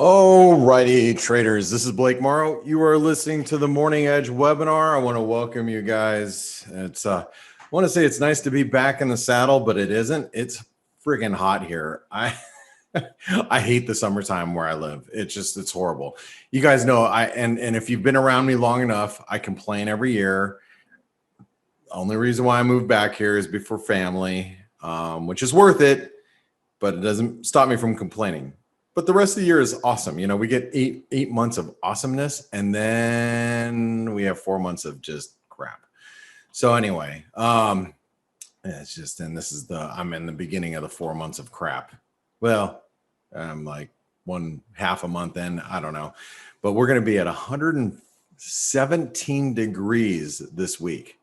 Alrighty, traders. This is Blake Morrow. You are listening to the Morning Edge webinar. I want to welcome you guys. I want to say it's nice to be back in the saddle, but it isn't. It's friggin' hot here. I hate the summertime where I live. It's horrible. You guys know and if you've been around me long enough, I complain every year. Only reason why I moved back here is for family, which is worth it, but it doesn't stop me from complaining. But the rest of the year is awesome. You know, we get eight months of awesomeness, and then we have 4 months of just crap. So anyway, it's just, and this is I'm in the beginning of the 4 months of crap. Well, I'm like 1/2 a month in, I don't know, but we're going to be at 117 degrees this week.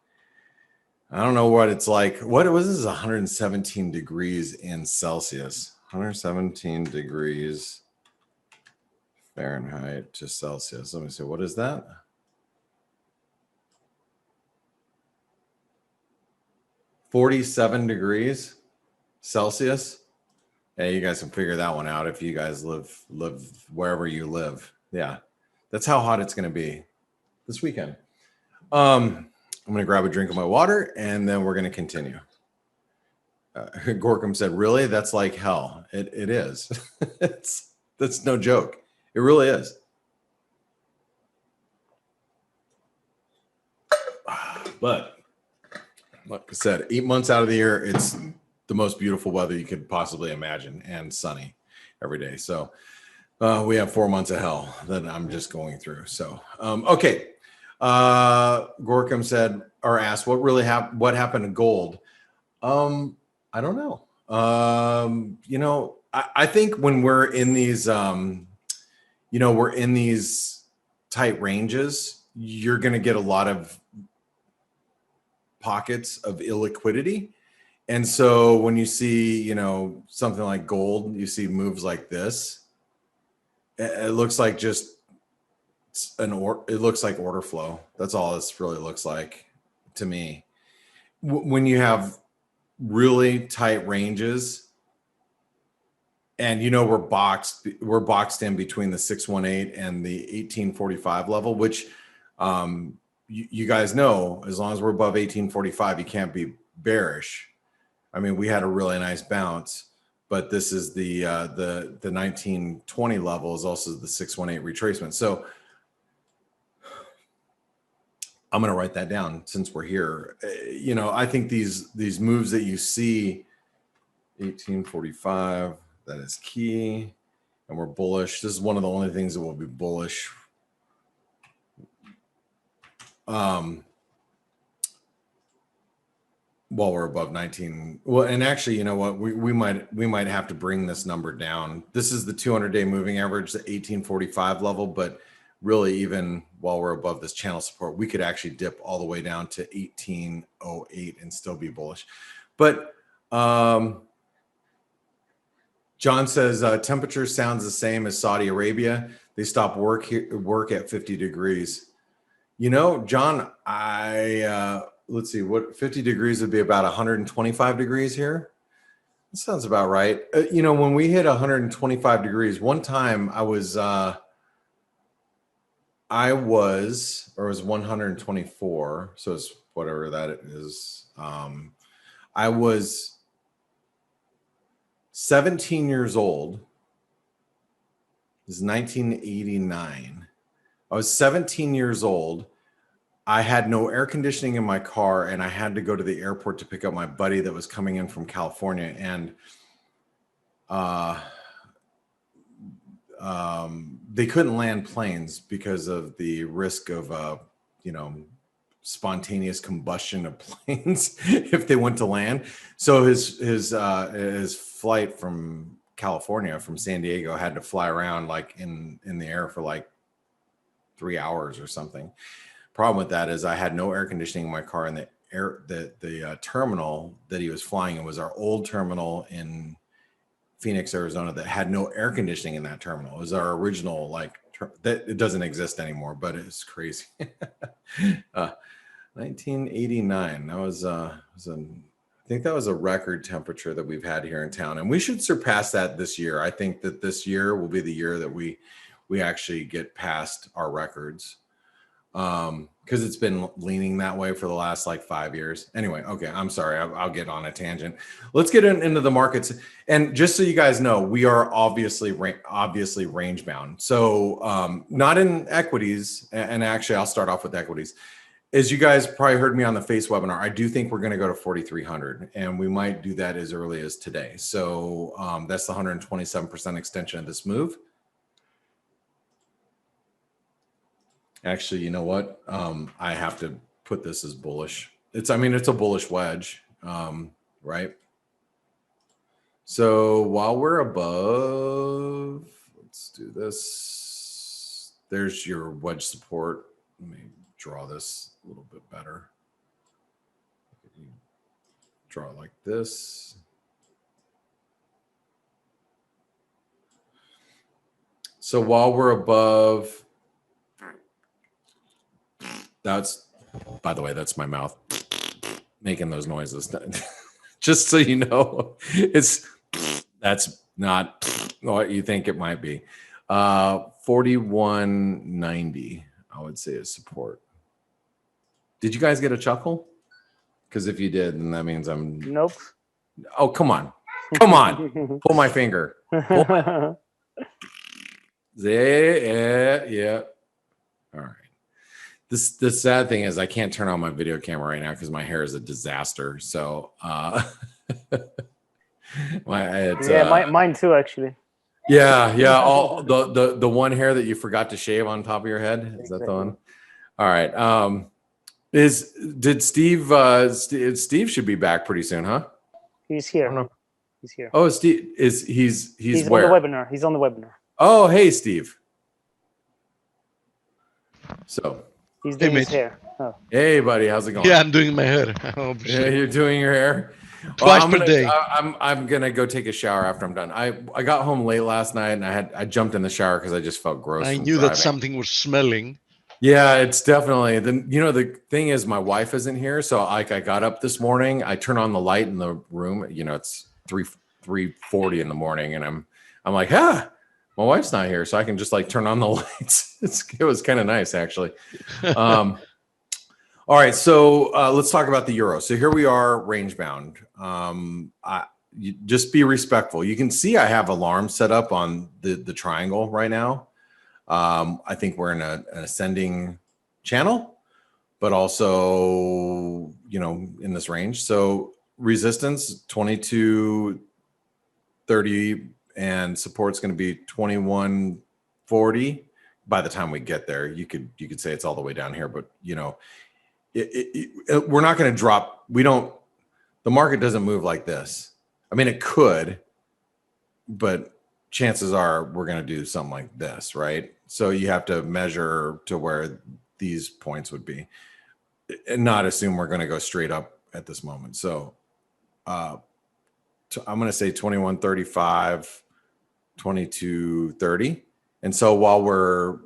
I don't know what it's like. What was this? 117 degrees in Celsius. 117 degrees Fahrenheit to Celsius. Let me see. What is that? $47 degrees Celsius. Yeah, you guys can figure that one out if you guys live wherever you live. Yeah, that's how hot it's going to be this weekend. I'm going to grab a drink of my water, and then we're going to continue. Gorkum said, really? That's like hell. It is. That's no joke. It really is. But like I said, 8 months out of the year, it's the most beautiful weather you could possibly imagine, and sunny every day. So we have 4 months of hell that I'm just going through. So, okay. Gorkum said, or asked, what happened to gold? I don't know. You know, I think when we're in these, we're in these tight ranges, you're going to get a lot of pockets of illiquidity. And so when you see, you know, something like gold, you see moves like this, it looks like just it looks like order flow. That's all this really looks like to me. When you have really tight ranges, and you know we're boxed in between the 618 and the 1845 level, which you guys know, as long as we're above 1845, you can't be bearish. I mean, we had a really nice bounce, but this is the 1920 level is also the 618 retracement. So I'm going to write that down since we're here. You know, I think these moves that you see, 1845, that is key, and we're bullish. This is one of the only things that will be bullish. While we're above 19. Well, and actually, you know what? We might have to bring this number down. This is the 200-day moving average, the 1845 level, but really, even while we're above this channel support, we could actually dip all the way down to 1808 and still be bullish. But John says temperature sounds the same as Saudi Arabia. They stop work at 50 degrees. You know, John, let's see, what 50 degrees would be about 125 degrees here. That sounds about right. You know, when we hit 125 degrees, one time I was 124. So it's whatever that is. I was 17 years old. This is 1989. I was 17 years old. I had no air conditioning in my car, and I had to go to the airport to pick up my buddy that was coming in from California. And they couldn't land planes because of the risk of, spontaneous combustion of planes if they went to land. So his flight from California, from San Diego, had to fly around like in the air for like 3 hours or something. Problem with that is I had no air conditioning in my car, and the terminal that he was flying in was our old terminal in Phoenix, Arizona, that had no air conditioning in that terminal. It was our original, that it doesn't exist anymore, but it's crazy. 1989. That was I think that was a record temperature that we've had here in town, and we should surpass that this year. I think that this year will be the year that we actually get past our records, because it's been leaning that way for the last like 5 years. Anyway, okay, I'm sorry, I'll get on a tangent. Let's get into the markets, and just so you guys know, we are obviously range bound. So not in equities, and actually I'll start off with equities. As you guys probably heard me on the FACE webinar, I do think we're going to go to 4,300, and we might do that as early as today. So that's the 127% extension of this move. Actually, you know what? I have to put this as bullish. It's a bullish wedge, right? So while we're above, let's do this. There's your wedge support. Let me draw this a little bit better. Draw it like this. So while we're above, by the way, that's my mouth making those noises. Just so you know, that's not what you think it might be. 41.90, I would say, is support. Did you guys get a chuckle? Because if you did, then that means I'm... Nope. Oh, come on. Come on. Pull my finger. Yeah. All right. The sad thing is I can't turn on my video camera right now because my hair is a disaster. So mine too, actually. Yeah. All the one hair that you forgot to shave on top of your head. Is that the one? All right. Did Steve? Steve should be back pretty soon, huh? He's here. He's here. Oh, Steve he's where? On the webinar. He's on the webinar. Oh, hey, Steve. So he's doing his hair. Oh. Hey, buddy, how's it going? Yeah, I'm doing my hair. Yeah, you're doing your hair. Twice per day. I'm gonna go take a shower after I'm done. I got home late last night and I jumped in the shower because I just felt gross. I knew that something was smelling. Yeah, it's definitely the thing is my wife isn't here, so I got up this morning. I turn on the light in the room. It's 3:40 in the morning, and I'm like, my wife's not here, so I can just like turn on the lights. It was kind of nice, actually. All right, so let's talk about the euro. So here we are, range bound. You just be respectful. You can see I have alarms set up on the triangle right now. I think we're in an ascending channel, but also in this range. So resistance 22.30. And support's going to be 21.40. By the time we get there, you could say it's all the way down here, but we're not going to drop. The market doesn't move like this. I mean, it could, but chances are we're going to do something like this, right? So you have to measure to where these points would be and not assume we're going to go straight up at this moment. So I'm going to say 21.35. 22.30. And so while we're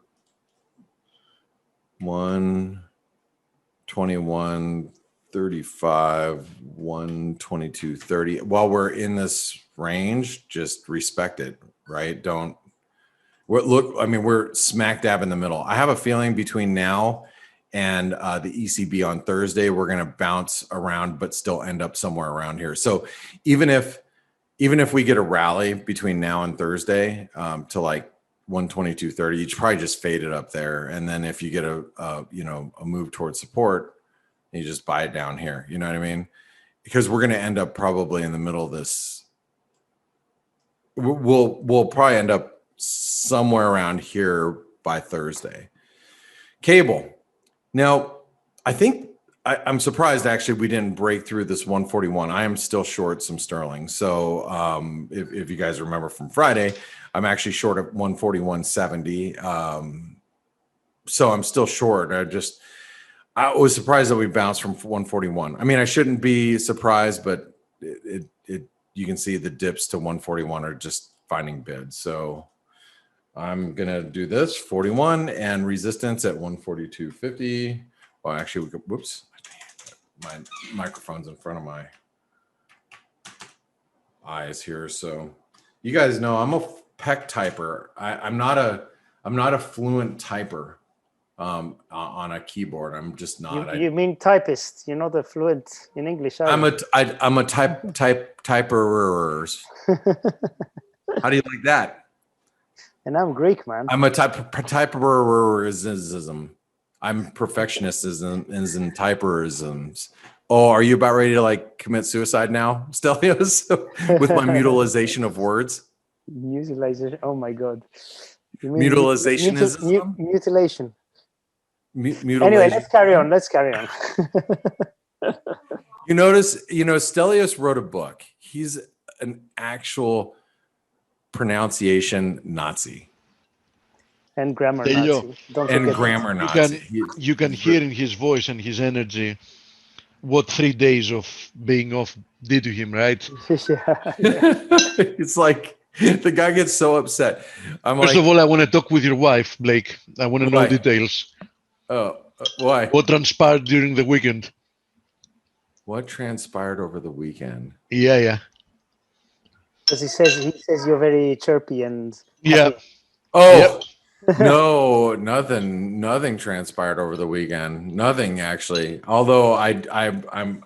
121.35, 122.30, while we're in this range, just respect it, right? We're smack dab in the middle. I have a feeling between now and the ECB on Thursday, we're going to bounce around, but still end up somewhere around here. So even if we get a rally between now and Thursday to like 122.30, you probably just fade it up there. And then if you get a move towards support, you just buy it down here. You know what I mean? Because we're going to end up probably in the middle of this. We'll probably end up somewhere around here by Thursday. Cable. Now, I think I'm surprised actually we didn't break through this 141. I am still short some sterling. So if you guys remember from Friday, I'm actually short of 141.70. So I'm still short. I was surprised that we bounced from 141. I mean, I shouldn't be surprised, but you can see the dips to 141 are just finding bids. So I'm gonna do this 41 and resistance at 142.50. Well, actually, whoops. My microphone's in front of my eyes here. So you guys know I'm a peck typer. I'm not a fluent typer on a keyboard. I'm just not. You mean typist? You're not a fluent in English. I'm a typerers. How do you like that? And I'm Greek, man. I'm a typerism. I'm perfectionism in typerisms. Oh, are you about ready to like commit suicide now, Stelios, with my mutilization of words? Mutilization. Oh my god. You mean Mutilization. Mutilation. Mutilation. Anyway, let's carry on. You notice, Stelios wrote a book. He's an actual pronunciation Nazi. And grammar Nazi. Grammar Nazi. You can hear in his voice and his energy what 3 days of being off did to him, right? Yeah. It's like the guy gets so upset. First of all, I want to talk with your wife, Blake. I want to know details. Oh, why? What transpired during the weekend? What transpired over the weekend? Yeah. Because he says you're very chirpy and happy. Oh. Yep. No, nothing transpired over the weekend. Nothing actually. Although I'm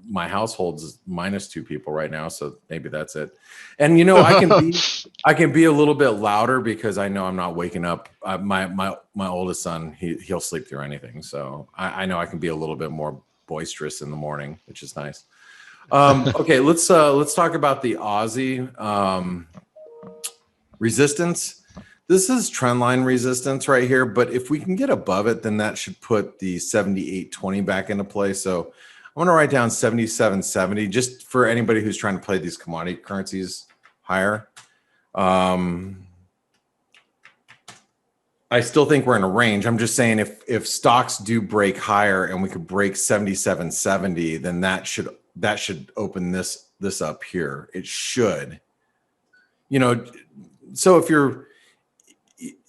my household's -2 people right now, so maybe that's it. And I can be a little bit louder because I know I'm not waking up. My oldest son, he'll sleep through anything, so I know I can be a little bit more boisterous in the morning, which is nice. Okay, let's talk about the Aussie resistance. This is trendline resistance right here, but if we can get above it, then that should put the 78.20 back into play. So I'm going to write down 77.70 just for anybody who's trying to play these commodity currencies higher. I still think we're in a range. I'm just saying if stocks do break higher and we could break 77.70, then that should open this up here. It should. So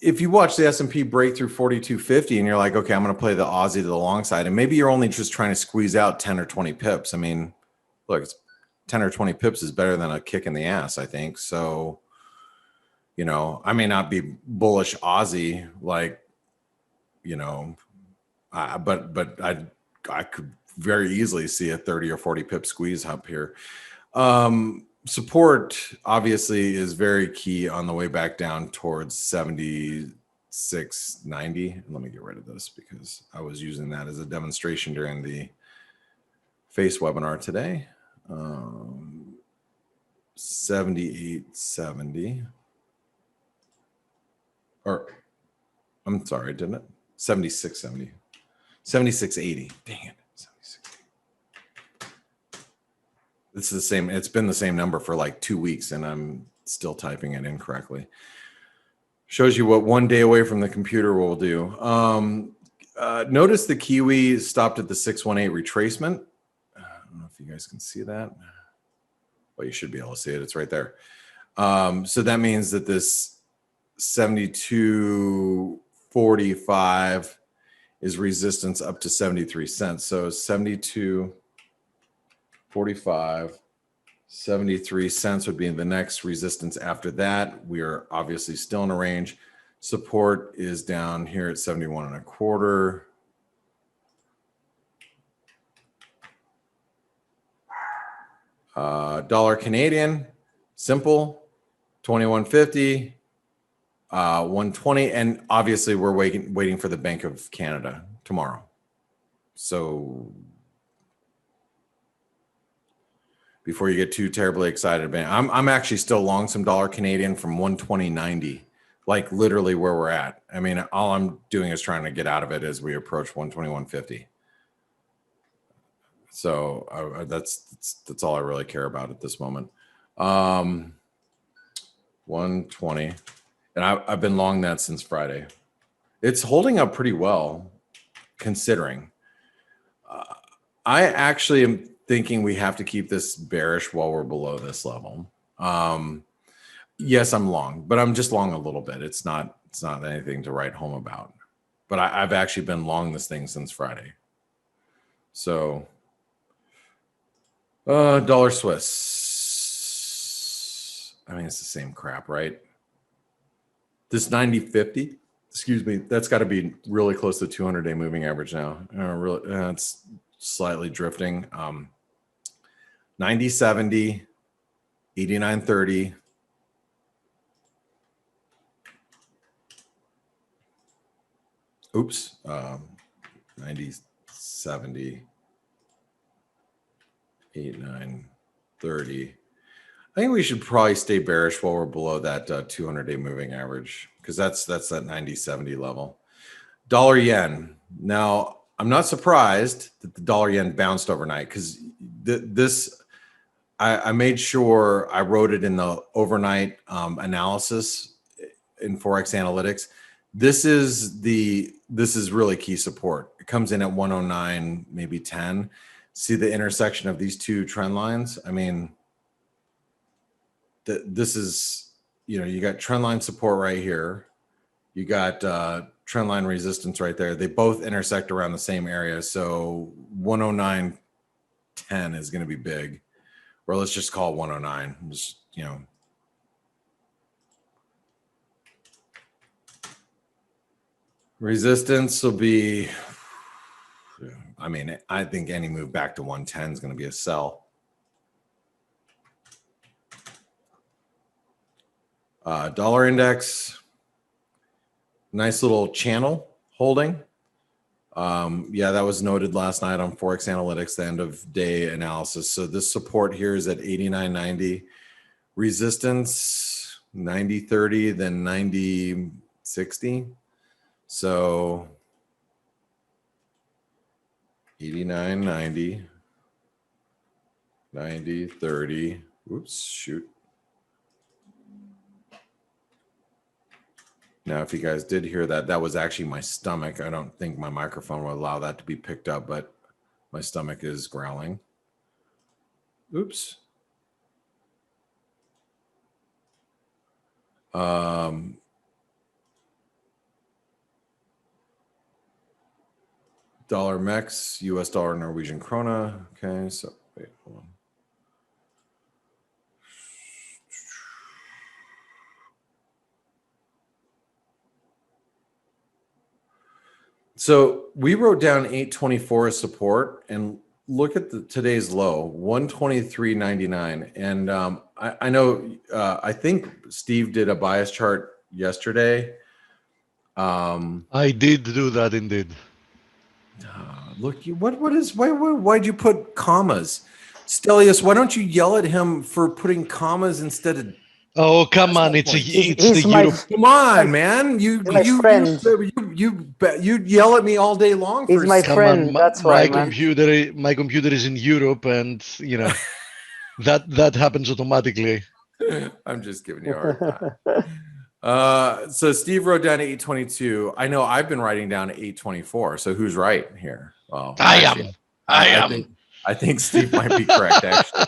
if you watch the S&P break through 4250 and you're like, okay, I'm going to play the Aussie to the long side, and maybe you're only just trying to squeeze out 10 or 20 pips. I mean, look, it's 10 or 20 pips is better than a kick in the ass, I think. So, I may not be bullish Aussie, like, but I could very easily see a 30 or 40 pip squeeze up here. Support obviously is very key on the way back down towards 76.90. Let me get rid of this because I was using that as a demonstration during the F.A.C.E webinar today. 78.70. Or I'm sorry, didn't it? 76.70. 76.80. Dang it. This is the same. It's been the same number for like 2 weeks and I'm still typing it incorrectly. Shows you what 1 day away from the computer will do. Notice the Kiwi stopped at the 618 retracement. I don't know if you guys can see that. Well, you should be able to see it. It's right there. So that means that this 72.45 is resistance up to 73 cents. So 72.45, 73 cents would be the next resistance after that. We are obviously still in a range. Support is down here at 71.25. Dollar Canadian, simple, 21.50, 120, and obviously we're waiting for the Bank of Canada tomorrow. So before you get too terribly excited, I'm actually still long some dollar Canadian from 120.90, like literally where we're at. I mean, all I'm doing is trying to get out of it as we approach 121.50. So that's all I really care about at this moment. 120, and I've been long that since Friday. It's holding up pretty well, considering. I actually am thinking we have to keep this bearish while we're below this level. Yes, I'm long, but I'm just long a little bit. It's not anything to write home about. But I've actually been long this thing since Friday. So dollar Swiss. I mean, it's the same crap, right? This 90-50, excuse me, that's got to be really close to 200-day moving average now. It's slightly drifting. 90-70, 89-30. Oops. 90-70, 89-30. I think we should probably stay bearish while we're below that 200-day moving average, because that's that 90-70 level. Dollar yen. Now, I'm not surprised that the dollar yen bounced overnight, because I made sure I wrote it in the overnight analysis in ForexAnalytix. This is really key support. It comes in at 109, maybe 10. See the intersection of these two trend lines? I mean, this is, you got trend line support right here. You got trend line resistance right there. They both intersect around the same area. So 109.10 is going to be big. Or let's just call it 109. Just, resistance will be, I mean, I think any move back to 110 is going to be a sell. Dollar index, nice little channel holding. Yeah, that was noted last night on ForexAnalytix, the end of day analysis. So this support here is at 89.90, resistance 90.30, then 90.60. So 89.90, 90.30. Oops, shoot. Now, if you guys did hear that, that was actually my stomach. I don't think my microphone will allow that to be picked up, but my stomach is growling. Oops. Dollar MEX, US dollar, Norwegian krona. Okay, so wait, hold on. So we wrote down 824 as support, and look at today's low, 123.99. And I know, I think Steve did a bias chart yesterday. I did do that indeed. Look, why'd you put commas? Stelios, why don't you yell at him for putting commas instead of? Oh, come on! It's the Europe. Come on, man! You yell at me all day long. He's my friend. That's why, my computer is in Europe, and that happens automatically. I'm just giving you a hard time. So Steve wrote down 822. I know I've been writing down 824. So who's right here? Well, I am. I think Steve might be correct, actually.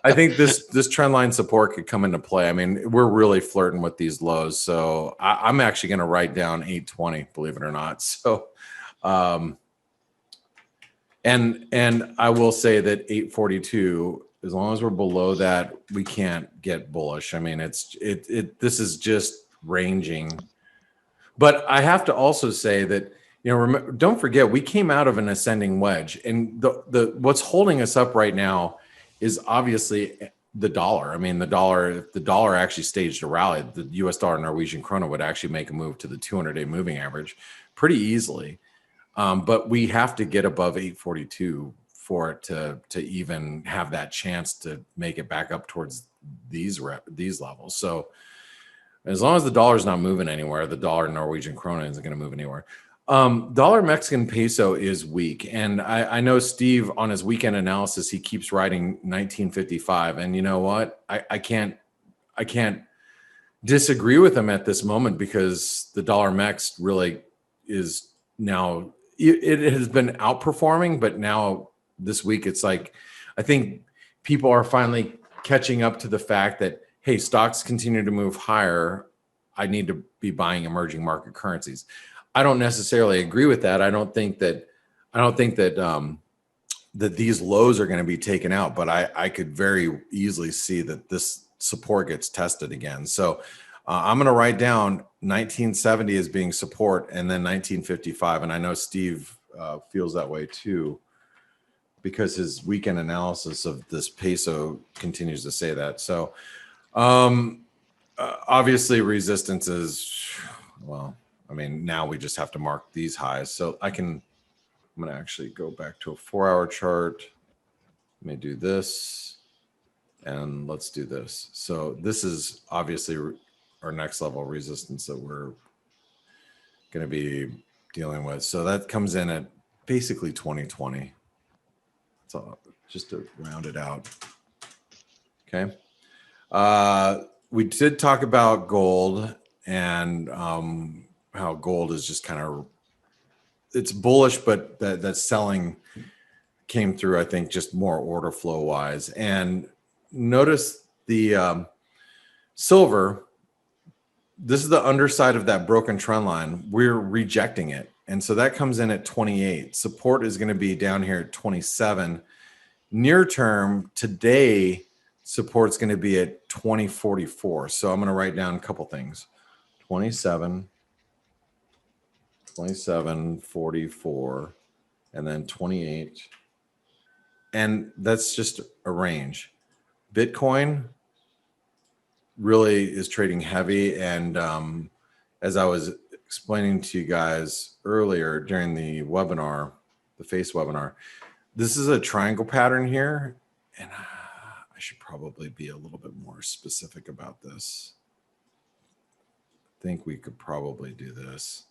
I think this trend line support could come into play. I mean, we're really flirting with these lows. So I'm actually going to write down 820, believe it or not. So, and I will say that 842, as long as we're below that, we can't get bullish. I mean, this is just ranging. But I have to also say that, don't forget, we came out of an ascending wedge, and what's holding us up right now is obviously the dollar. I mean, if the dollar actually staged a rally, the US dollar Norwegian krona would actually make a move to the 200-day moving average pretty easily. But we have to get above 842 for it to even have that chance to make it back up towards these levels. So as long as the dollar is not moving anywhere, the dollar Norwegian krona isn't going to move anywhere. Dollar Mexican peso is weak. And I know Steve, on his weekend analysis, he keeps writing 1955. And you know what? I can't disagree with him at this moment, because the dollar Mex really is now, it has been outperforming, but now this week it's like, I think people are finally catching up to the fact that, hey, stocks continue to move higher. I need to be buying emerging market currencies. I don't necessarily agree with that. I don't think that that these lows are going to be taken out, but I could very easily see that this support gets tested again. So I'm going to write down 1970 as being support and then 1955. And I know Steve feels that way too, because his weekend analysis of this peso continues to say that. So obviously resistance is, well, I mean, now we just have to mark these highs. So I'm going to actually go back to a 4-hour chart. Let me do this and let's do this. So this is obviously our next level resistance that we're going to be dealing with. So that comes in at basically 2020. So just to round it out. Okay. We did talk about gold and how gold is just kind of, it's bullish, but that selling came through, I think, just more order flow wise. And notice the silver, this is the underside of that broken trend line. We're rejecting it. And so that comes in at 28. Support is going to be down here at 27. Near term today, support's going to be at 2044. So I'm going to write down a couple things. 27, 44, and then 28. And that's just a range. Bitcoin really is trading heavy. And as I was explaining to you guys earlier during the webinar, the FACE webinar, this is a triangle pattern here. And I should probably be a little bit more specific about this. I think we could probably do this.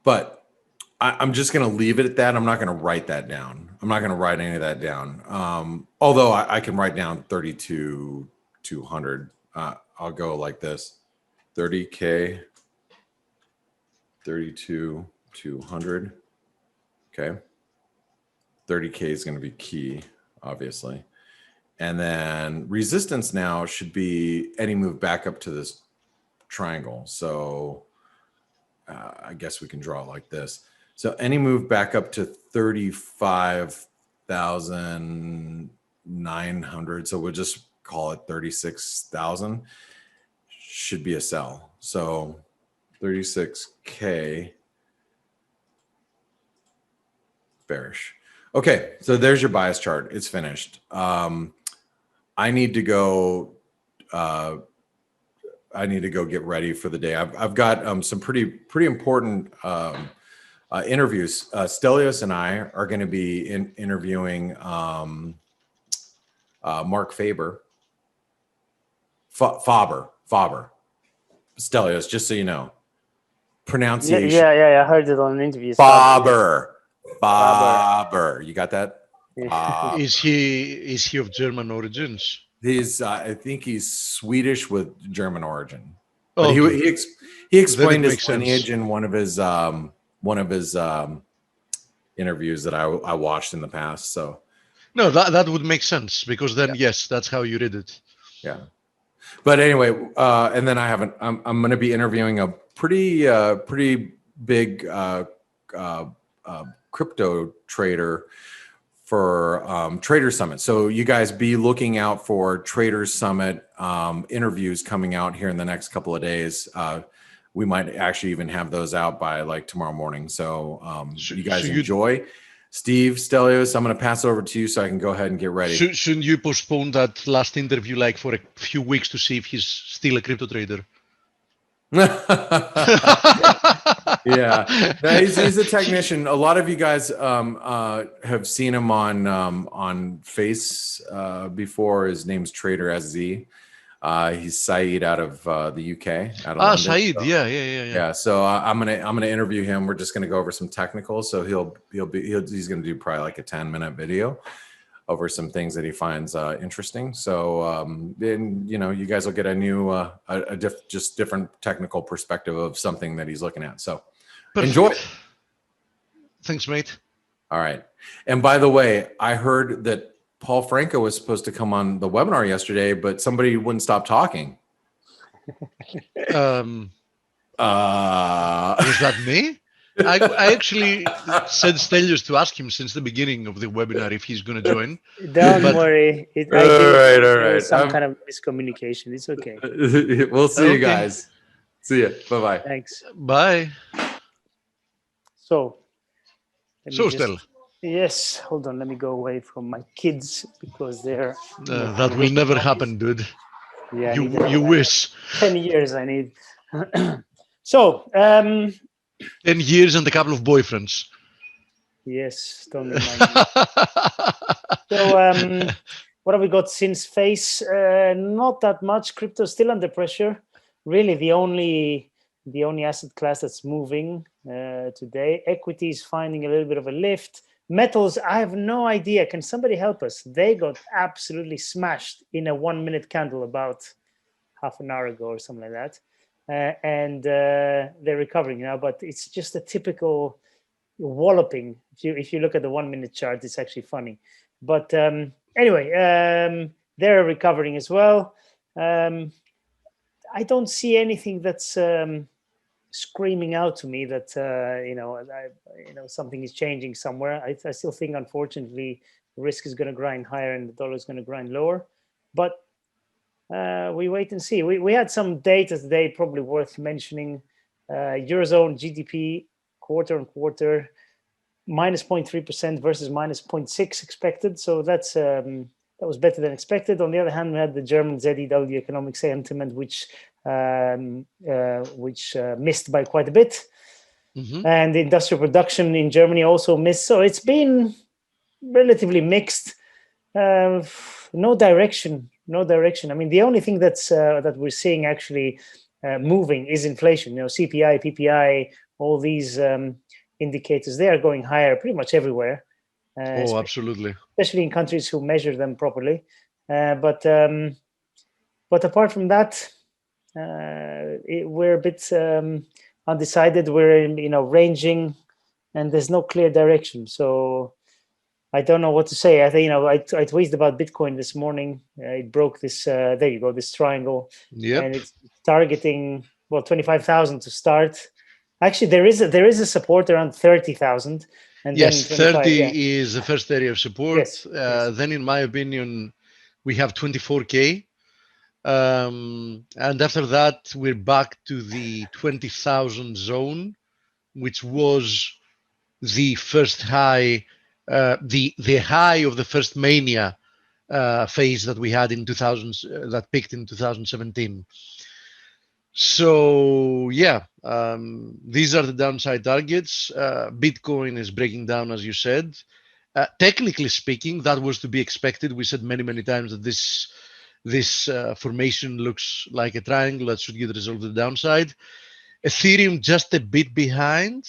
But I'm just going to leave it at that. I'm not going to write that down. I'm not going to write any of that down. Although I can write down 32,200. I'll go like this. 30K, 32,200. Okay. 30K is going to be key, obviously. And then resistance now should be any move back up to this triangle. So I guess we can draw it like this. So any move back up to 35,900. So we'll just call it 36,000 should be a sell. So 36K bearish. Okay. So there's your bias chart. It's finished. I need to go get ready for the day. I've got some pretty important interviews. Stelios and I are going to be interviewing Mark Faber. Faber. Stelios, just so you know. Pronunciation. Yeah. I heard it on interviews. Faber. You got that? Yeah. Is he of German origins? I think he's Swedish with German origin. Oh, But okay. he explained his makes sense. lineage in one of his interviews that I watched in the past. So No, that would make sense because then yes, that's how you read it. yeah. But anyway, and then I'm going to be interviewing a pretty big crypto trader for Trader Summit. So you guys be looking out for Trader Summit interviews coming out here in the next couple of days. We might actually even have those out by like tomorrow morning. So you guys enjoy. Steve, Stelios, I'm going to pass over to you so I can go ahead and get ready. Shouldn't you postpone that last interview like for a few weeks to see if he's still a crypto trader? Yeah, no, he's a technician. A lot of you guys have seen him on Face before. His name's Trader SZ. He's Saeed out of the UK. Out of London. Saeed, so, yeah. So I'm gonna interview him. We're just gonna go over some technicals. So he's gonna do probably like a 10-minute video over some things that he finds interesting. So then you guys will get a new just different technical perspective of something that he's looking at. So Perfect. Enjoy. Thanks, mate. All right. And by the way, I heard that Paul Franco was supposed to come on the webinar yesterday, but somebody wouldn't stop talking. Was that me? I actually said Stelios to ask him since the beginning of the webinar if he's going to join. Don't But- worry. I All didn't. right, all There was right. some kind of miscommunication. It's okay. We'll see you Okay. guys. See ya. Bye-bye. Thanks. Bye. So, let me So, just. Stella, Yes, hold on. Let me go away from my kids because they're. that will never happen, dude. Yeah, I need You wish. 10 years I need. So, 10 years and a couple of boyfriends. yes, don't remind me. So, what have we got since F.A.C.E? Not that much. Crypto still under pressure. Really, the only asset class that's moving today. Equity is finding a little bit of a lift. Metals, I have no idea. Can somebody help us? They got absolutely smashed in a 1-minute candle about half an hour ago or something like that. And they're recovering now, but it's just a typical walloping. If you look at the 1-minute chart, it's actually funny. But anyway, they're recovering as well. I don't see anything that's screaming out to me that something is changing somewhere. I still think, unfortunately, the risk is going to grind higher and the dollar is going to grind lower. But we wait and see. We had some data today, probably worth mentioning. Eurozone GDP quarter on quarter, minus 0.3% versus minus 0.6 expected. So that was better than expected. On the other hand, we had the German ZEW economic sentiment, which missed by quite a bit. Mhm. And the industrial production in Germany also missed. So it's been relatively mixed. No direction. I mean, the only thing that we're seeing actually moving is inflation. CPI, PPI, all these indicators, they are going higher pretty much everywhere. Oh, absolutely. Especially in countries who measure them properly. But apart from that, we're a bit undecided. We're ranging, and there's no clear direction. So I don't know what to say. I think I tweeted about Bitcoin this morning. It broke this. There you go, this triangle, Yep. and it's targeting 25,000 to start. Actually, there is a support around 30,000, and Yes, then 25. 30 Yeah. is the first area of support. Yes, yes. Then, in my opinion, we have 24K. And after that, we're back to the 20,000 zone, which was the first high, the high of the first mania phase that we had in 2000, that peaked in 2017. So yeah, these are the downside targets. Bitcoin is breaking down, as you said. Technically speaking, that was to be expected. We said many times that this formation looks like a triangle that should get resolved to the downside. Ethereum just a bit behind,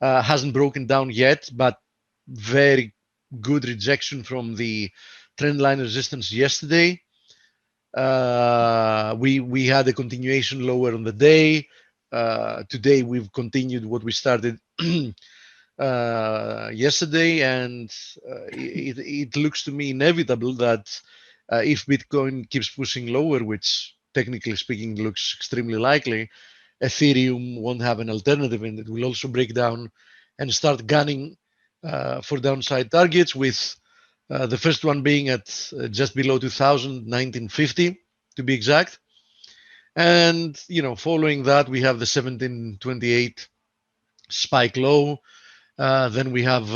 hasn't broken down yet, but very good rejection from the trendline resistance yesterday. We had a continuation lower on the day. Today we've continued what we started yesterday, and it looks to me inevitable that if Bitcoin keeps pushing lower, which technically speaking looks extremely likely, Ethereum won't have an alternative, and it will also break down and start gunning for downside targets, with the first one being at just below 2000, 1950 to be exact. And following that, we have the 1728 spike low. Then we have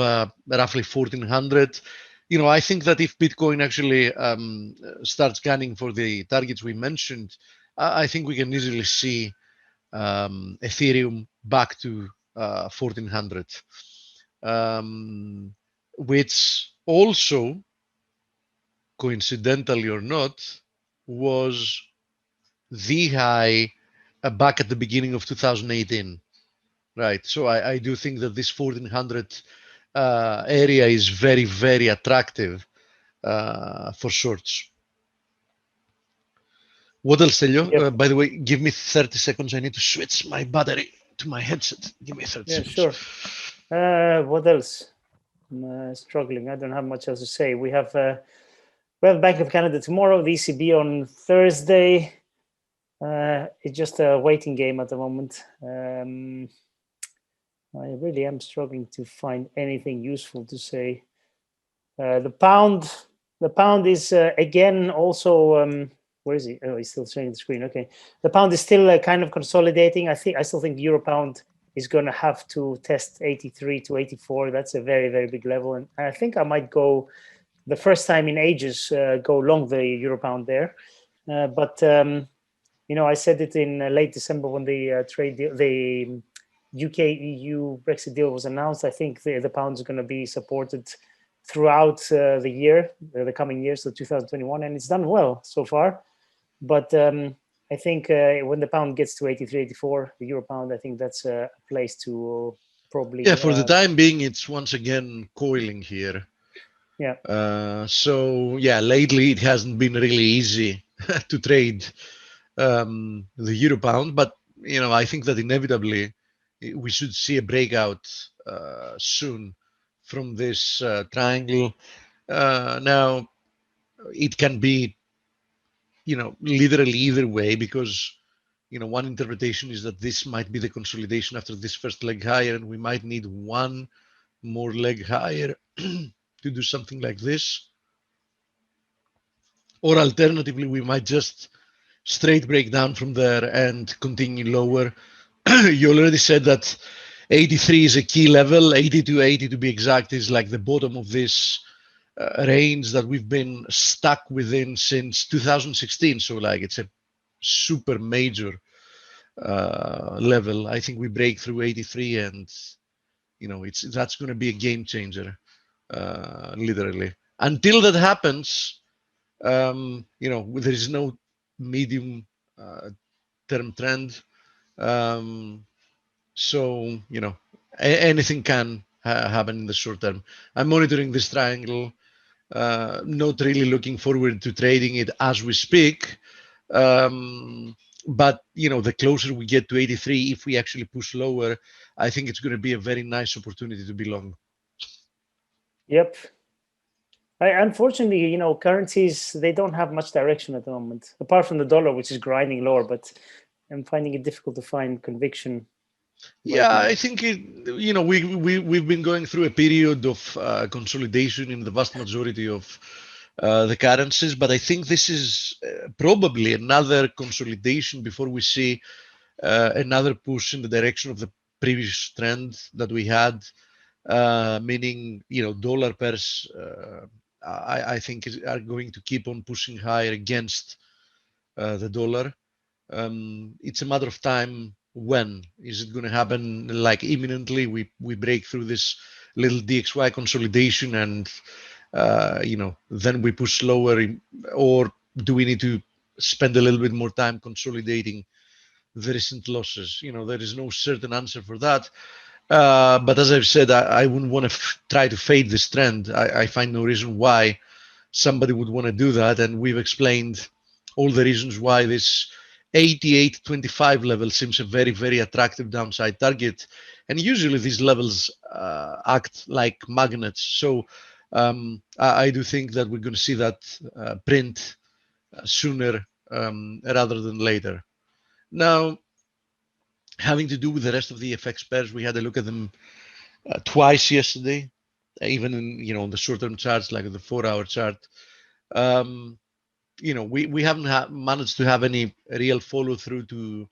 roughly 1400. I think that if Bitcoin actually starts gunning for the targets we mentioned, I think we can easily see Ethereum back to 1400, which also, coincidentally or not, was the high back at the beginning of 2018. Right. So I do think that this 1400 area is very attractive for shorts. What else, Elio? Yep. By the way, give me 30 seconds. I need to switch my battery to my headset. Give me 30 seconds. Sure. What else? I'm struggling. I don't have much else to say. We have Bank of Canada tomorrow, the ECB on Thursday. It's just a waiting game at the moment. I really am struggling to find anything useful to say. The pound is again also. Where is he? Oh, he's still showing the screen. Okay, the pound is still kind of consolidating. I still think euro pound is going to have to test 83 to 84. That's a very, very big level, and I think I might go the first time in ages go long the euro pound there. But I said it in late December when the trade deal, the UK EU Brexit deal was announced. I think the pound is going to be supported throughout the year, the coming years, so 2021, and it's done well so far. But I think when the pound gets to 83, 84, the euro pound, I think that's a place to probably. Yeah, for the time being, it's once again coiling here. Yeah. So yeah, lately it hasn't been really easy to trade the euro pound, but I think that inevitably we should see a breakout soon from this triangle. Now it can be literally either way, because one interpretation is that this might be the consolidation after this first leg higher, and we might need one more leg higher to do something like this. Or alternatively, we might just straight break down from there and continue lower. You already said that 83 is a key level. 82, 80 to be exact is like the bottom of this range that we've been stuck within since 2016. So like it's a super major level. I think we break through 83, and that's going to be a game changer, literally. Until that happens, there is no medium term trend. So anything can happen in the short term. I'm monitoring this triangle, not really looking forward to trading it as we speak. But the closer we get to 83, if we actually push lower, I think it's going to be a very nice opportunity to be long. Yep. Unfortunately, currencies, they don't have much direction at the moment, apart from the dollar, which is grinding lower, but I'm finding it difficult to find conviction. Yeah, I think we've been going through a period of consolidation in the vast majority of the currencies, but I think this is probably another consolidation before we see another push in the direction of the previous trend that we had, meaning dollar pairs. I think are going to keep on pushing higher against the dollar. It's a matter of time. When is it going to happen? Like imminently, we break through this little DXY consolidation, and then we push lower, or do we need to spend a little bit more time consolidating the recent losses? There is no certain answer for that. But as I've said, I wouldn't want to try to fade this trend. I find no reason why somebody would want to do that, and we've explained all the reasons why this 88.25 level seems a very, very attractive downside target. And usually these levels act like magnets. So I do think that we're going to see that print sooner rather than later. Now, having to do with the rest of the FX pairs, we had a look at them twice yesterday, even in the short-term charts, like the 4-hour chart. We haven't managed to have any real follow through to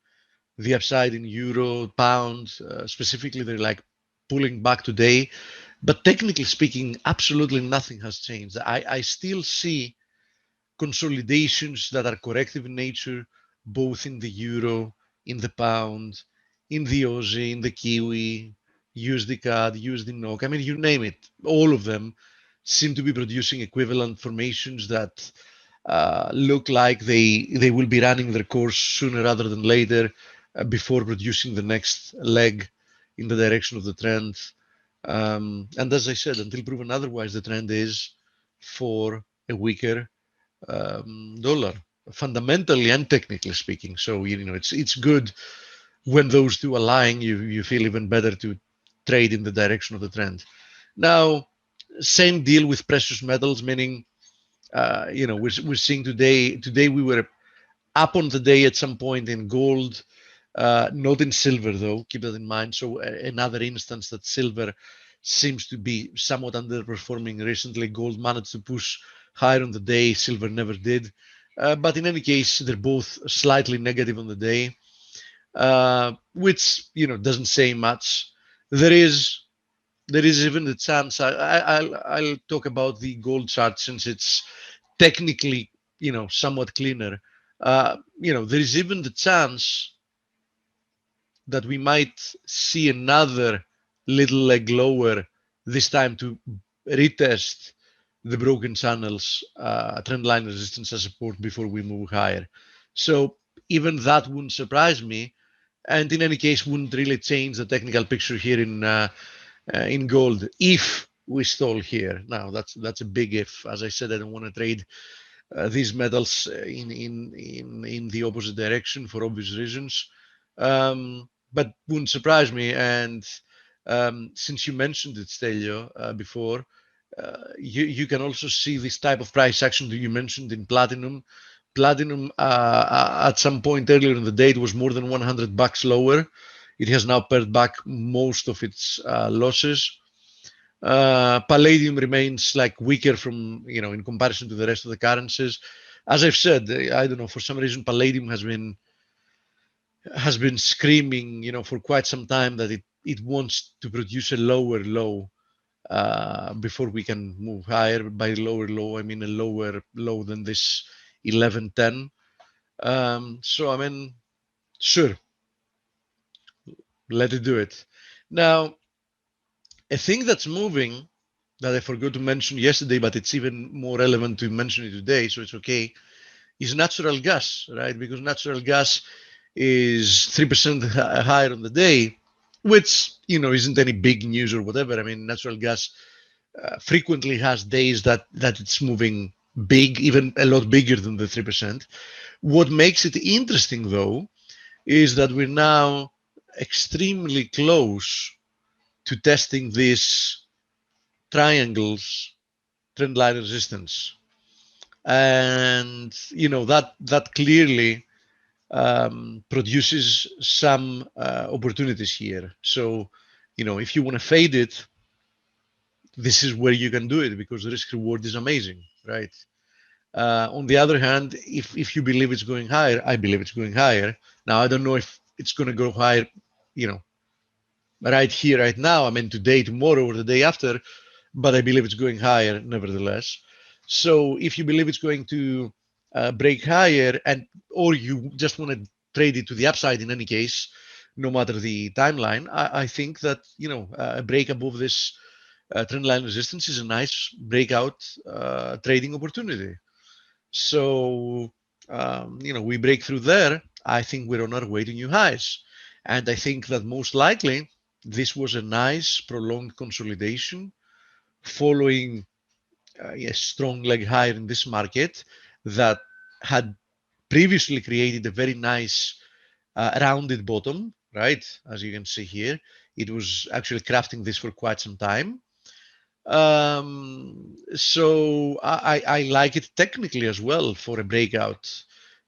the upside in euro, pound. Specifically, they're like pulling back today. But technically speaking, absolutely nothing has changed. I still see consolidations that are corrective in nature, both in the euro, in the pound, in the Aussie, in the Kiwi, USD CAD, USD NOK. I mean, you name it. All of them seem to be producing equivalent formations that look like they will be running their course sooner rather than later, before producing the next leg in the direction of the trend. And as I said, until proven otherwise, the trend is for a weaker dollar, fundamentally and technically speaking. So it's good when those two align. You feel even better to trade in the direction of the trend. Now, same deal with precious metals, meaning we're seeing today we were up on the day at some point in gold, not in silver though, keep that in mind. So another instance that silver seems to be somewhat underperforming recently. Gold managed to push higher on the day, silver never did. But in any case, they're both slightly negative on the day, which doesn't say much. There is even the chance. I'll talk about the gold chart since it's technically somewhat cleaner. There is even the chance that we might see another little leg lower, this time to retest the broken channels, trend line resistance as support before we move higher. So even that wouldn't surprise me, and in any case wouldn't really change the technical picture here in gold if we stall here. Now that's a big if. As I said, I don't want to trade these metals in the opposite direction for obvious reasons, but wouldn't surprise me. And since you mentioned it, Stelio, before, you can also see this type of price action that you mentioned in platinum. Platinum at some point earlier in the day, it was more than $100 lower. It has now pared back most of its losses. Palladium remains like weaker from in comparison to the rest of the currencies. As I've said, I don't know, for some reason Palladium has been screaming for quite some time that it wants to produce a lower low before we can move higher. By lower low I mean a lower low than this 1110. So I mean, sure, let it do it. Now, a thing that's moving that I forgot to mention yesterday, but it's even more relevant to mention it today, so it's okay, is natural gas, right? Because natural gas is 3% higher on the day, which, isn't any big news or whatever. I mean, natural gas frequently has days that it's moving big, even a lot bigger than the 3%. What makes it interesting, though, is that we're now extremely close to testing these triangles trend line resistance, and that clearly produces some opportunities here. So if you want to fade it, this is where you can do it because the risk reward is amazing, right? On the other hand, if you believe it's going higher, I believe it's going higher. Now I don't know if it's going to go higher right here, right now, I mean today, tomorrow, or the day after, but I believe it's going higher nevertheless. So if you believe it's going to break higher, or you just want to trade it to the upside in any case, no matter the timeline, I think that a break above this trend line resistance is a nice breakout trading opportunity. So we break through there, I think we're on our way to new highs, and I think that most likely this was a nice prolonged consolidation following a strong leg higher in this market that had previously created a very nice rounded bottom, right? As you can see here, it was actually crafting this for quite some time. So I like it technically as well for a breakout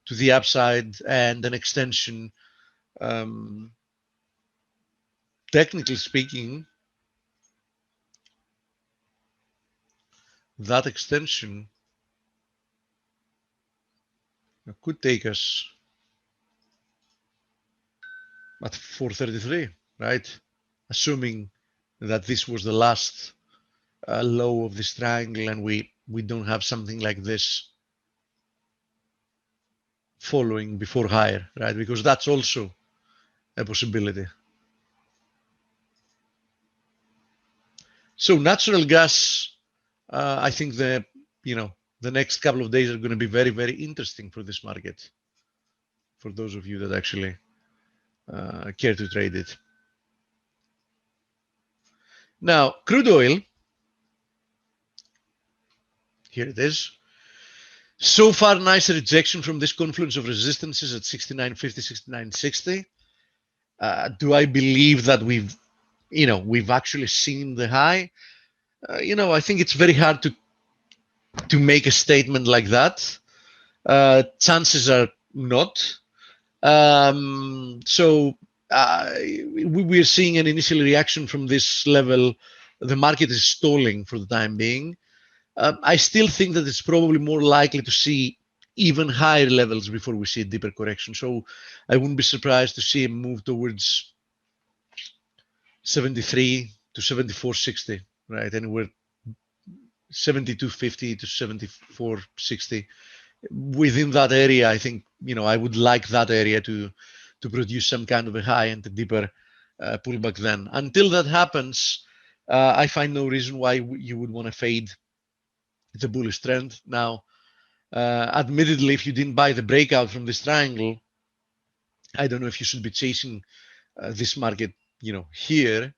to the upside and an extension. Technically speaking, that extension could take us at 433, right? Assuming that this was the last low of this triangle and we don't have something like this following before higher, right? Because that's also a possibility. So natural gas, I think the next couple of days are going to be very, very interesting for this market, for those of you that actually care to trade it. Now, crude oil, here it is. So far, nice rejection from this confluence of resistances at 69.50, 69.60. Do I believe that we've actually seen the high? I think it's very hard to make a statement like that. Chances are not. So we're seeing an initial reaction from this level. The market is stalling for the time being. I still think that it's probably more likely to see even higher levels before we see a deeper correction. So I wouldn't be surprised to see a move towards 73 to 74.60, right? Anywhere 72.50 to 74.60. Within that area, I think, I would like that area to produce some kind of a high and a deeper pullback then. Until that happens, I find no reason why you would want to fade the bullish trend. Now, admittedly, if you didn't buy the breakout from this triangle, I don't know if you should be chasing this market, here.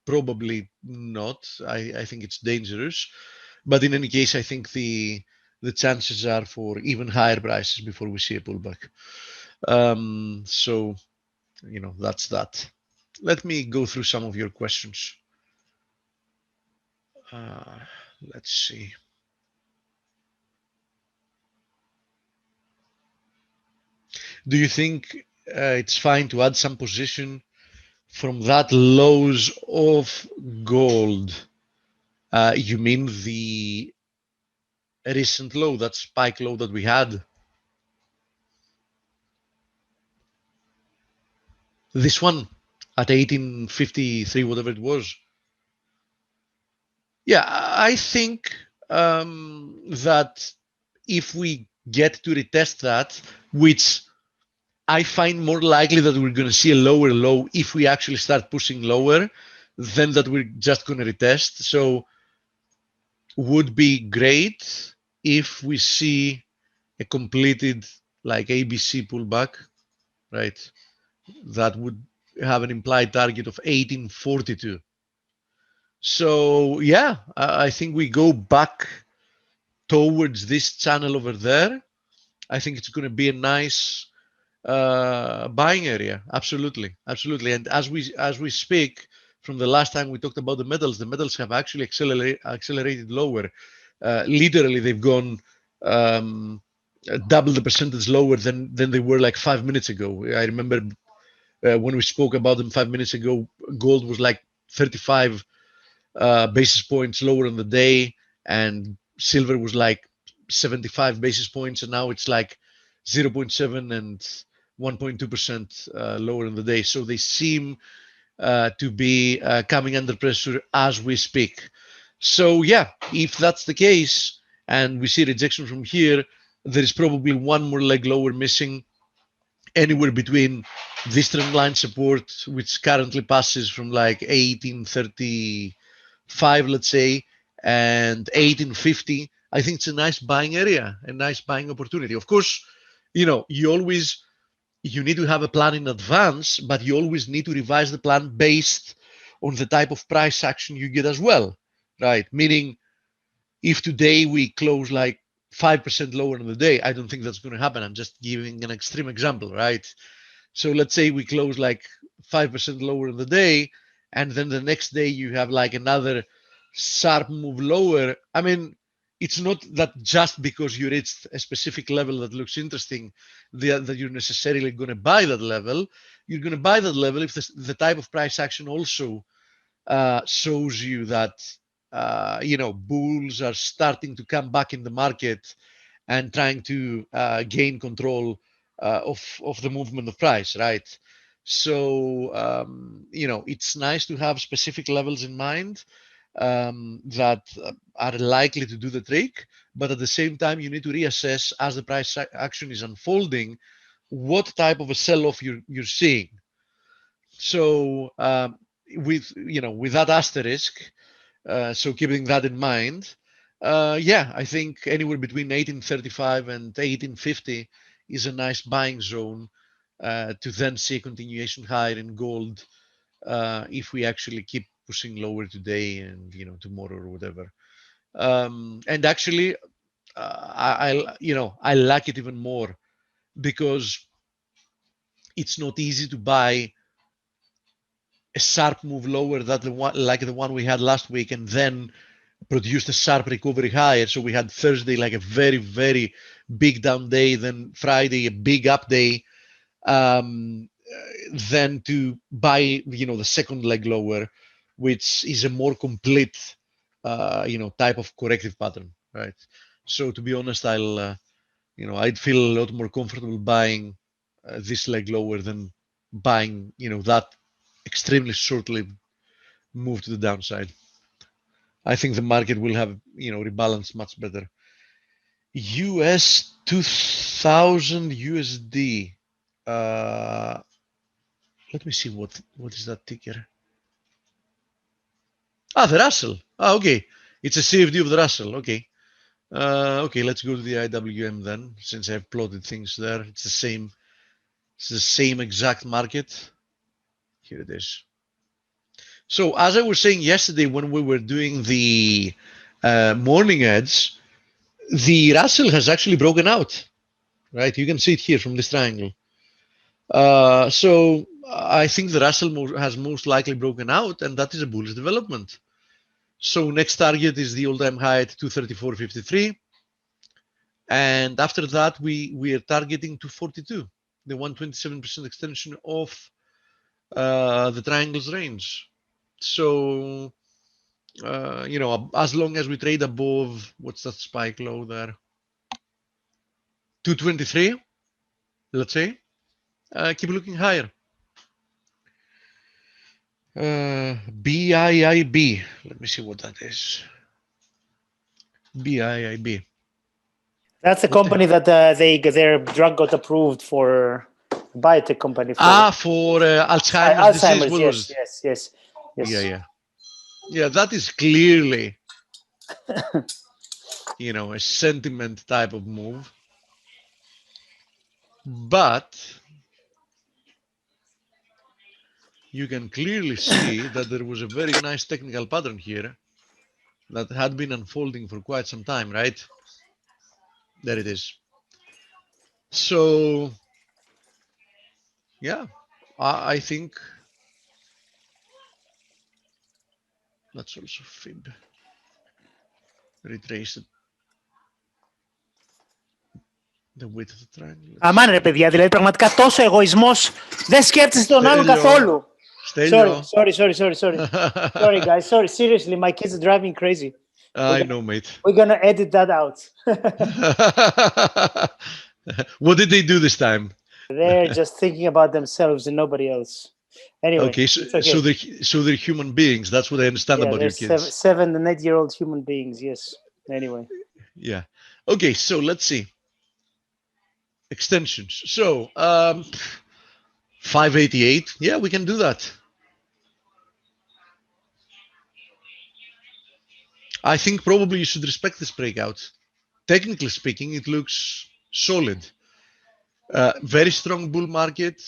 Probably not. I think it's dangerous. But in any case, I think the chances are for even higher prices before we see a pullback. So, that's that. Let me go through some of your questions. Let's see. Do you think it's fine to add some position from that lows of gold? You mean the recent low, that spike low that we had? This one at 1853, whatever it was. Yeah, I think that if we get to retest that, which I find more likely that we're going to see a lower low if we actually start pushing lower than that we're just going to retest. So would be great if we see a completed like ABC pullback, right? That would have an implied target of 1842. So yeah, I think we go back towards this channel over there. I think it's going to be a nice buying area. Absolutely. And as we speak, from the last time we talked about the metals have actually accelerated lower. Literally, they've gone double the percentage lower than they were like 5 minutes ago. I remember when we spoke about them 5 minutes ago, gold was like 35 basis points lower on the day, and silver was like 75 basis points, and now it's like 0.7 and 1.2% lower in the day. So they seem to be coming under pressure as we speak. So yeah, if that's the case and we see rejection from here, there is probably one more leg lower missing, anywhere between this trend line support, which currently passes from like 1835, let's say, and 1850. I think it's a nice buying area, a nice buying opportunity. Of course, you need to have a plan in advance, but you always need to revise the plan based on the type of price action you get as well, right? Meaning, if today we close like 5% lower in the day, I don't think that's going to happen. I'm just giving an extreme example, right? So let's say we close like 5% lower in the day, and then the next day you have like another sharp move lower. I mean, it's not that just because you reached a specific level that looks interesting that you're necessarily going to buy that level. You're going to buy that level if the type of price action also shows you that bulls are starting to come back in the market and trying to gain control of the movement of price, right? So it's nice to have specific levels in mind that are likely to do the trick, but at the same time you need to reassess as the price action is unfolding what type of a sell-off you're seeing. So with that asterisk, so keeping that in mind, yeah, I think anywhere between 1835 and 1850 is a nice buying zone to then see a continuation higher in gold if we actually keep pushing lower today and tomorrow or whatever. And actually, I like it even more because it's not easy to buy a sharp move lower than like the one we had last week, and then produced a sharp recovery higher. So we had Thursday like a very, very big down day, then Friday a big up day, then to buy, the second leg lower, which is a more complete, type of corrective pattern, right? So to be honest, I'd feel a lot more comfortable buying this leg lower than buying, that extremely short-lived move to the downside. I think the market will have, rebalanced much better. US 2000 USD. Let me see what is that ticker. The Russell. Okay. It's a CFD of the Russell. Okay. Okay, let's go to the IWM then, since I've plotted things there. It's the same exact market. Here it is. So as I was saying yesterday when we were doing the morning edge, the Russell has actually broken out, right? You can see it here from this triangle. So I think the Russell has most likely broken out, and that is a bullish development. So next target is the all-time high at 234.53. And after that, we are targeting 242, the 127% extension of the triangle's range. So, as long as we trade above, what's that spike low there? 223, let's say, keep looking higher. BIIB, let me see what that is. BIIB. That's a company that their drug got approved for, biotech company. For Alzheimer's disease. Yes. Yeah, that is clearly, a sentiment type of move. But you can clearly see that there was a very nice technical pattern here that had been unfolding for quite some time, right? There it is. So, yeah, I think that's also fib. Retrace the width of the triangle. Αμάν ρε παιδιά, δηλαδή πραγματικά τόσο εγωισμός, δεν σκέφτεσαι τον άλλον καθόλου. Sorry guys, seriously, my kids are driving crazy. I know, mate. We're gonna edit that out. What did they do this time? They're just thinking about themselves and nobody else. Anyway, okay, so they're human beings. That's what I understand about your kids. 7 and 8-year-old human beings. Yes. Anyway. Yeah. Okay, so let's see. Extensions. So 588. Yeah, we can do that. I think probably you should respect this breakout. Technically speaking, it looks solid. Very strong bull market,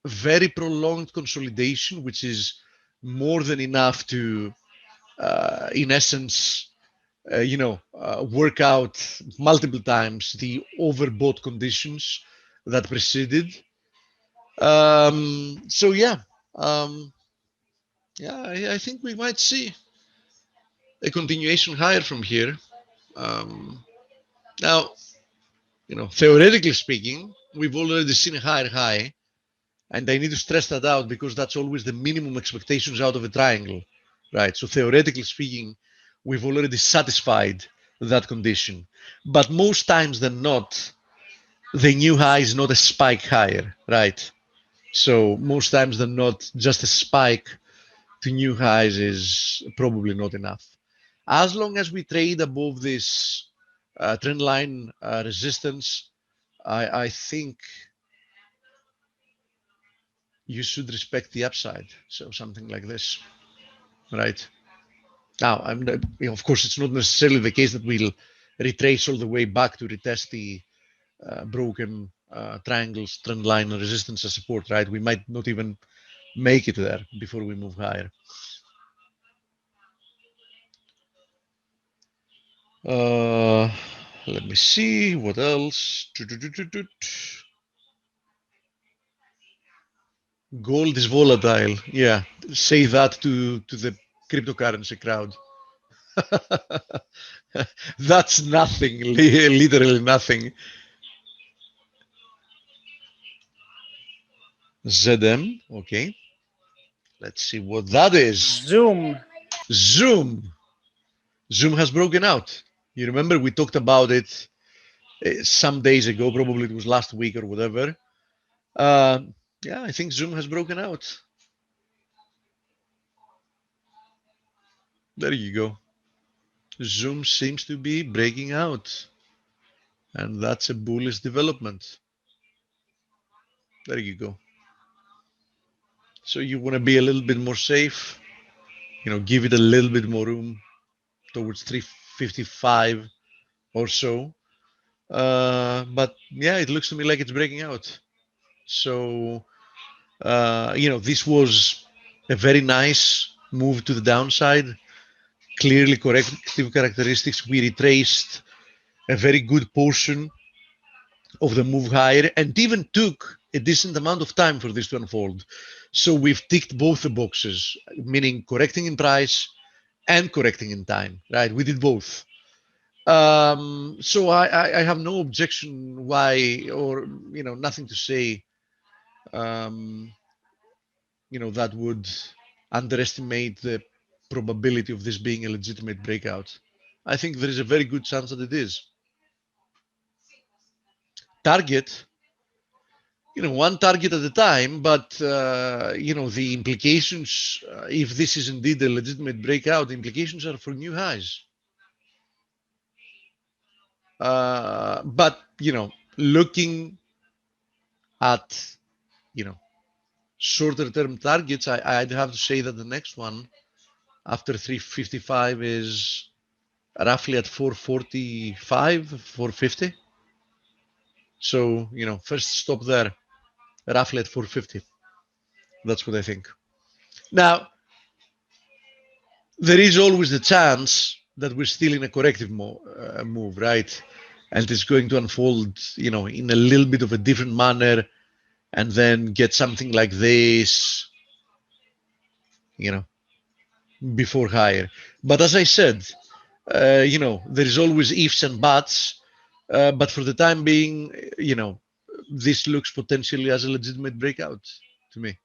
very prolonged consolidation, which is more than enough to, in essence, work out multiple times the overbought conditions that preceded. So yeah, I think we might see a continuation higher from here. Now, theoretically speaking, we've already seen a higher high, and I need to stress that out because that's always the minimum expectations out of a triangle, right? So theoretically speaking, we've already satisfied that condition. But most times than not, the new high is not a spike higher, right? So most times than not, just a spike to new highs is probably not enough. As long as we trade above this trend line resistance, I think you should respect the upside. So something like this, right? Now, of course, it's not necessarily the case that we'll retrace all the way back to retest the broken triangles, trend line, and resistance as support, right? We might not even make it there before we move higher. Let me see what else. Gold is volatile. Yeah, say that to the cryptocurrency crowd. That's nothing, literally nothing. ZM, okay. Let's see what that is. Zoom. Zoom. Zoom has broken out. You remember we talked about it some days ago, probably it was last week or whatever. Yeah, I think Zoom has broken out. There you go. Zoom seems to be breaking out. And that's a bullish development. There you go. So you want to be a little bit more safe, give it a little bit more room towards 355 or so. But yeah, it looks to me like it's breaking out. So, this was a very nice move to the downside. Clearly corrective characteristics. We retraced a very good portion of the move higher and even took a decent amount of time for this to unfold. So we've ticked both the boxes, meaning correcting in price and correcting in time, right? We did both. So I have no objection why, or, nothing to say, that would underestimate the probability of this being a legitimate breakout. I think there is a very good chance that it is. Target, one target at a time, but, the implications, if this is indeed a legitimate breakout, the implications are for new highs. But, looking at, shorter term targets, I'd have to say that the next one after 355 is roughly at 445, 450. So, first stop there, roughly at 450. That's what I think. Now, there is always the chance that we're still in a corrective move, right? And it's going to unfold, in a little bit of a different manner, and then get something like this, before higher. But as I said, there is always ifs and buts. But for the time being, this looks potentially as a legitimate breakout to me.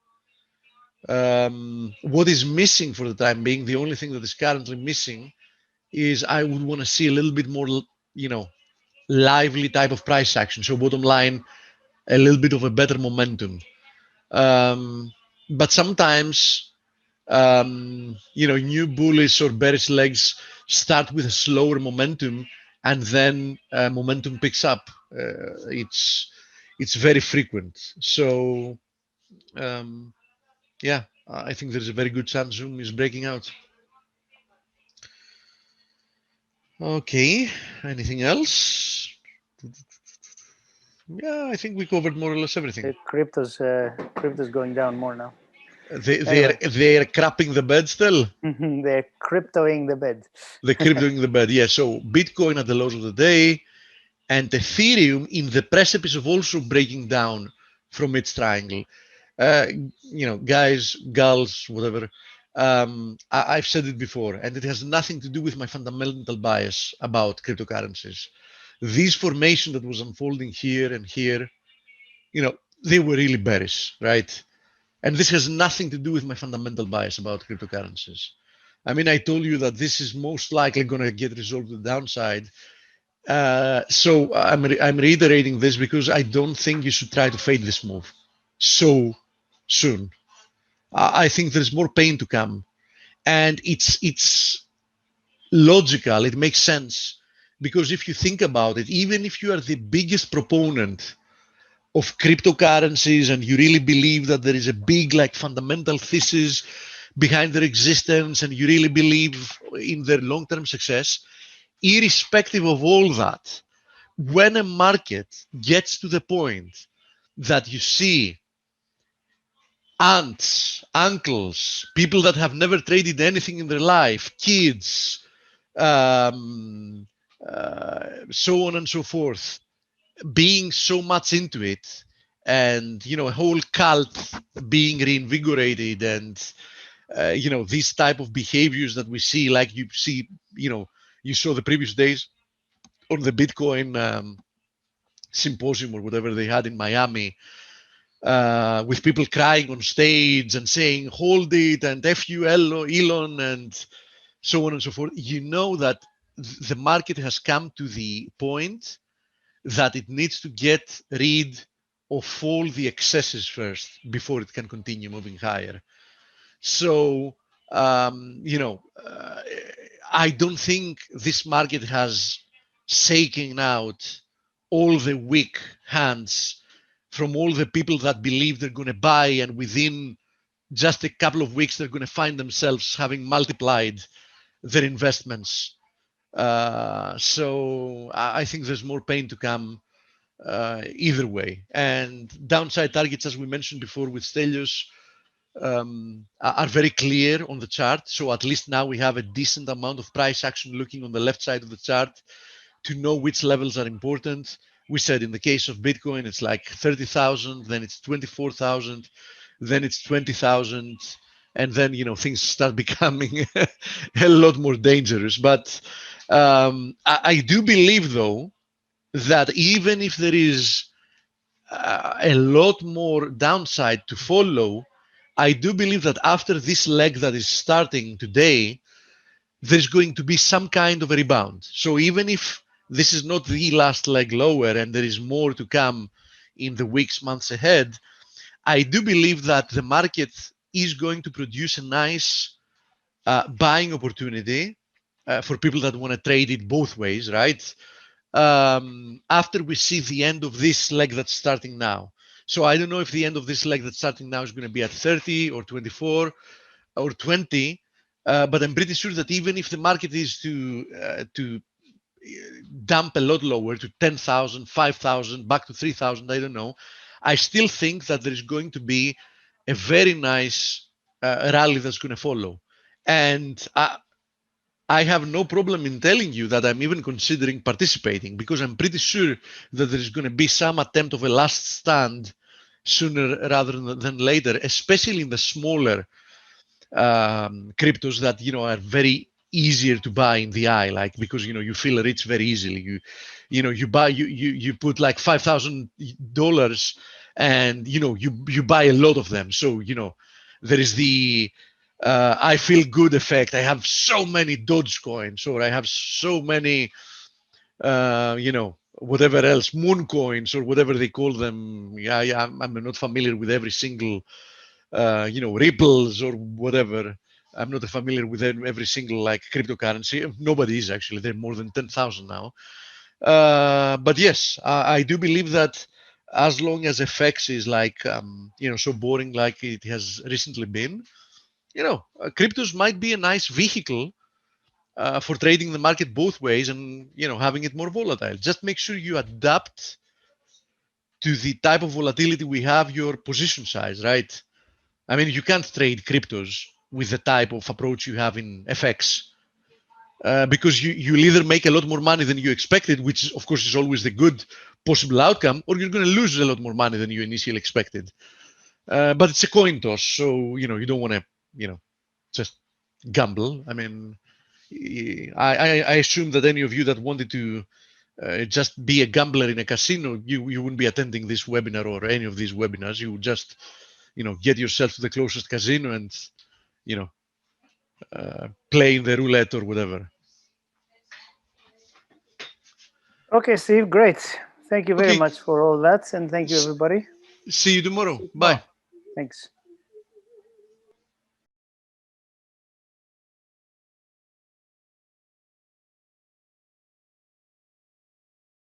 What is missing for the time being, the only thing that is currently missing is I would want to see a little bit more, lively type of price action. So bottom line, a little bit of a better momentum. But sometimes, new bullish or bearish legs start with a slower momentum, and then momentum picks up. It's very frequent. So yeah, I think there's a very good chance Zoom is breaking out. Okay, anything else? Yeah, I think we covered more or less everything. The crypto's going down more now. They're crapping the bed still. They're cryptoing the bed. They're cryptoing the bed. Yeah. So Bitcoin at the lows of the day, and Ethereum in the precipice of also breaking down from its triangle. Guys, gals, whatever. I've said it before, and it has nothing to do with my fundamental bias about cryptocurrencies. This formation that was unfolding here and here, they were really bearish, right? And this has nothing to do with my fundamental bias about cryptocurrencies. I mean, I told you that this is most likely going to get resolved to the downside. So I'm reiterating this because I don't think you should try to fade this move so soon. I think there's more pain to come, and it's logical. It makes sense because if you think about it, even if you are the biggest proponent of cryptocurrencies and you really believe that there is a big fundamental thesis behind their existence and you really believe in their long-term success, irrespective of all that, when a market gets to the point that you see aunts, uncles, people that have never traded anything in their life, kids, so on and so forth, being so much into it, and a whole cult being reinvigorated, and these type of behaviors that we see, like you see, you saw the previous days on the Bitcoin symposium or whatever they had in Miami, with people crying on stage and saying, hold it, and F you, Elon, and so on and so forth. You know that the market has come to the point that it needs to get rid of all the excesses first before it can continue moving higher. So, I don't think this market has shaken out all the weak hands from all the people that believe they're going to buy, and within just a couple of weeks, they're going to find themselves having multiplied their investments. So I think there's more pain to come either way. And downside targets, as we mentioned before with Stelios, are very clear on the chart. So at least now we have a decent amount of price action looking on the left side of the chart to know which levels are important. We said in the case of Bitcoin, it's like 30,000, then it's 24,000, then it's 20,000, and then things start becoming a lot more dangerous. But I do believe, though, that even if there is a lot more downside to follow, I do believe that after this leg that is starting today, there's going to be some kind of a rebound. So even if this is not the last leg lower and there is more to come in the weeks, months ahead, I do believe that the market is going to produce a nice buying opportunity for people that want to trade it both ways, right? After we see the end of this leg that's starting now. So I don't know if the end of this leg that's starting now is going to be at 30 or 24 or 20, but I'm pretty sure that even if the market is to dump a lot lower to 10,000, 5,000, back to 3,000, I don't know, I still think that there is going to be a very nice rally that's going to follow. And I have no problem in telling you that I'm even considering participating, because I'm pretty sure that there's going to be some attempt of a last stand sooner rather than later, especially in the smaller cryptos that are very easier to buy in the eye, like, because you feel rich very easily. You put like $5,000 and you buy a lot of them. So there is the I feel good effect. I have so many Dogecoins, or I have so many whatever else, moon coins, or whatever they call them. I'm not familiar with every single ripples or whatever. I'm not familiar with every single like cryptocurrency. Nobody is, actually. There are more than 10,000 now. But yes, I do believe that as long as FX is like so boring like it has recently been, cryptos might be a nice vehicle for trading the market both ways, and having it more volatile. Just make sure you adapt to the type of volatility we have, your position size, right? I mean, you can't trade cryptos with the type of approach you have in FX, because you'll either make a lot more money than you expected, which of course is always the good possible outcome, or you're going to lose a lot more money than you initially expected. But it's a coin toss, so you don't want to just gamble. I mean, I assume that any of you that wanted to just be a gambler in a casino, you wouldn't be attending this webinar or any of these webinars. You would just get yourself to the closest casino and play in the roulette or whatever. Okay, Steve, great. Thank you very much for all that, and thank you, everybody. See you tomorrow. Bye. Thanks.